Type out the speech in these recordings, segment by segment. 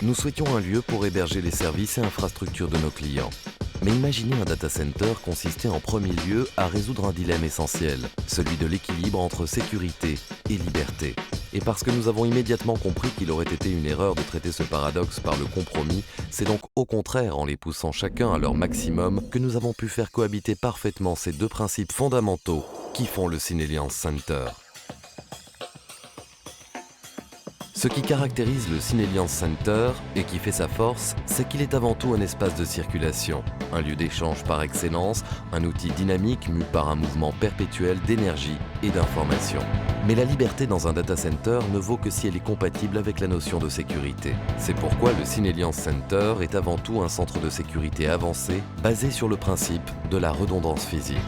Nous souhaitions un lieu pour héberger les services et infrastructures de nos clients. Mais imaginez un data center consistait en premier lieu à résoudre un dilemme essentiel, celui de l'équilibre entre sécurité et liberté. Et parce que nous avons immédiatement compris qu'il aurait été une erreur de traiter ce paradoxe par le compromis, c'est donc au contraire en les poussant chacun à leur maximum que nous avons pu faire cohabiter parfaitement ces deux principes fondamentaux qui font le Syneliance Center. Ce qui caractérise le Syneliance Center et qui fait sa force, c'est qu'il est avant tout un espace de circulation, un lieu d'échange par excellence, un outil dynamique mu par un mouvement perpétuel d'énergie et d'information. Mais la liberté dans un data center ne vaut que si elle est compatible avec la notion de sécurité. C'est pourquoi le Syneliance Center est avant tout un centre de sécurité avancé basé sur le principe de la redondance physique.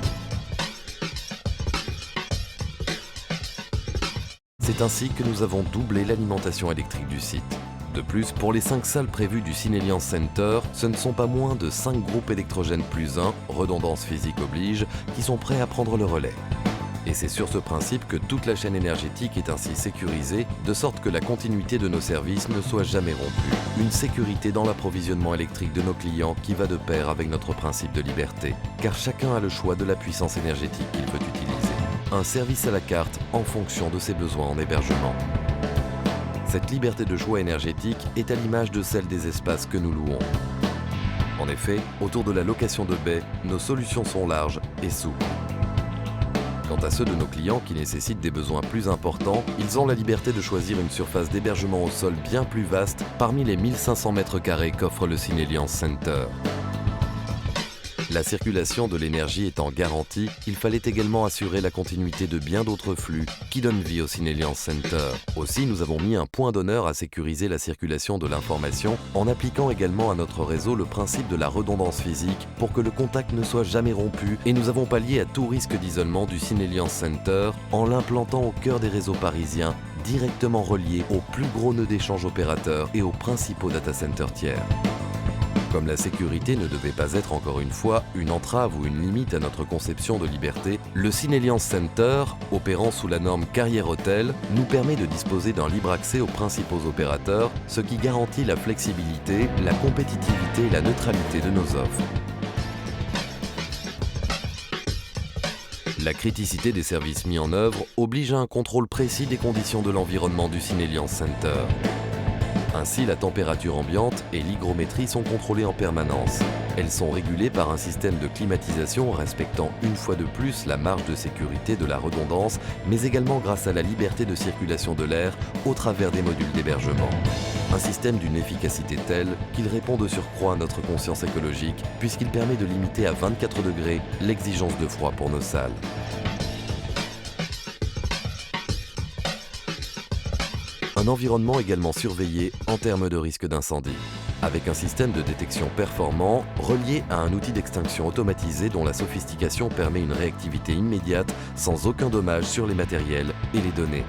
C'est ainsi que nous avons doublé l'alimentation électrique du site. De plus, pour les 5 salles prévues du Syneliance Center, ce ne sont pas moins de 5 groupes électrogènes plus 1, redondance physique oblige, qui sont prêts à prendre le relais. Et c'est sur ce principe que toute la chaîne énergétique est ainsi sécurisée, de sorte que la continuité de nos services ne soit jamais rompue. Une sécurité dans l'approvisionnement électrique de nos clients qui va de pair avec notre principe de liberté, car chacun a le choix de la puissance énergétique qu'il veut utiliser. Un service à la carte en fonction de ses besoins en hébergement. Cette liberté de choix énergétique est à l'image de celle des espaces que nous louons. En effet, autour de la location de baies, nos solutions sont larges et souples. Quant à ceux de nos clients qui nécessitent des besoins plus importants, ils ont la liberté de choisir une surface d'hébergement au sol bien plus vaste parmi les 1500 m² qu'offre le Syneliance Center. La circulation de l'énergie étant garantie, il fallait également assurer la continuité de bien d'autres flux qui donnent vie au Syneliance Center. Aussi, nous avons mis un point d'honneur à sécuriser la circulation de l'information en appliquant également à notre réseau le principe de la redondance physique pour que le contact ne soit jamais rompu, et nous avons pallié à tout risque d'isolement du Syneliance Center en l'implantant au cœur des réseaux parisiens, directement reliés aux plus gros nœuds d'échange opérateurs et aux principaux data centers tiers. Comme la sécurité ne devait pas être encore une fois une entrave ou une limite à notre conception de liberté, le Syneliance Center, opérant sous la norme Carrière Hôtel, nous permet de disposer d'un libre accès aux principaux opérateurs, ce qui garantit la flexibilité, la compétitivité et la neutralité de nos offres. La criticité des services mis en œuvre oblige à un contrôle précis des conditions de l'environnement du Syneliance Center. Ainsi, la température ambiante et l'hygrométrie sont contrôlées en permanence. Elles sont régulées par un système de climatisation respectant une fois de plus la marge de sécurité de la redondance, mais également grâce à la liberté de circulation de l'air au travers des modules d'hébergement. Un système d'une efficacité telle qu'il répond de surcroît à notre conscience écologique, puisqu'il permet de limiter à 24 degrés l'exigence de froid pour nos salles. Un environnement également surveillé en termes de risque d'incendie, avec un système de détection performant relié à un outil d'extinction automatisé dont la sophistication permet une réactivité immédiate sans aucun dommage sur les matériels et les données.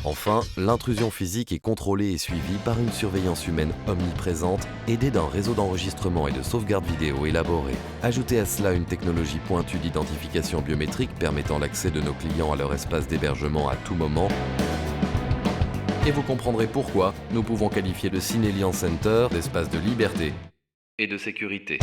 Enfin, l'intrusion physique est contrôlée et suivie par une surveillance humaine omniprésente, aidée d'un réseau d'enregistrement et de sauvegarde vidéo élaboré. Ajoutez à cela une technologie pointue d'identification biométrique permettant l'accès de nos clients à leur espace d'hébergement à tout moment, et vous comprendrez pourquoi nous pouvons qualifier le Syneliance Center d'espace de liberté et de sécurité.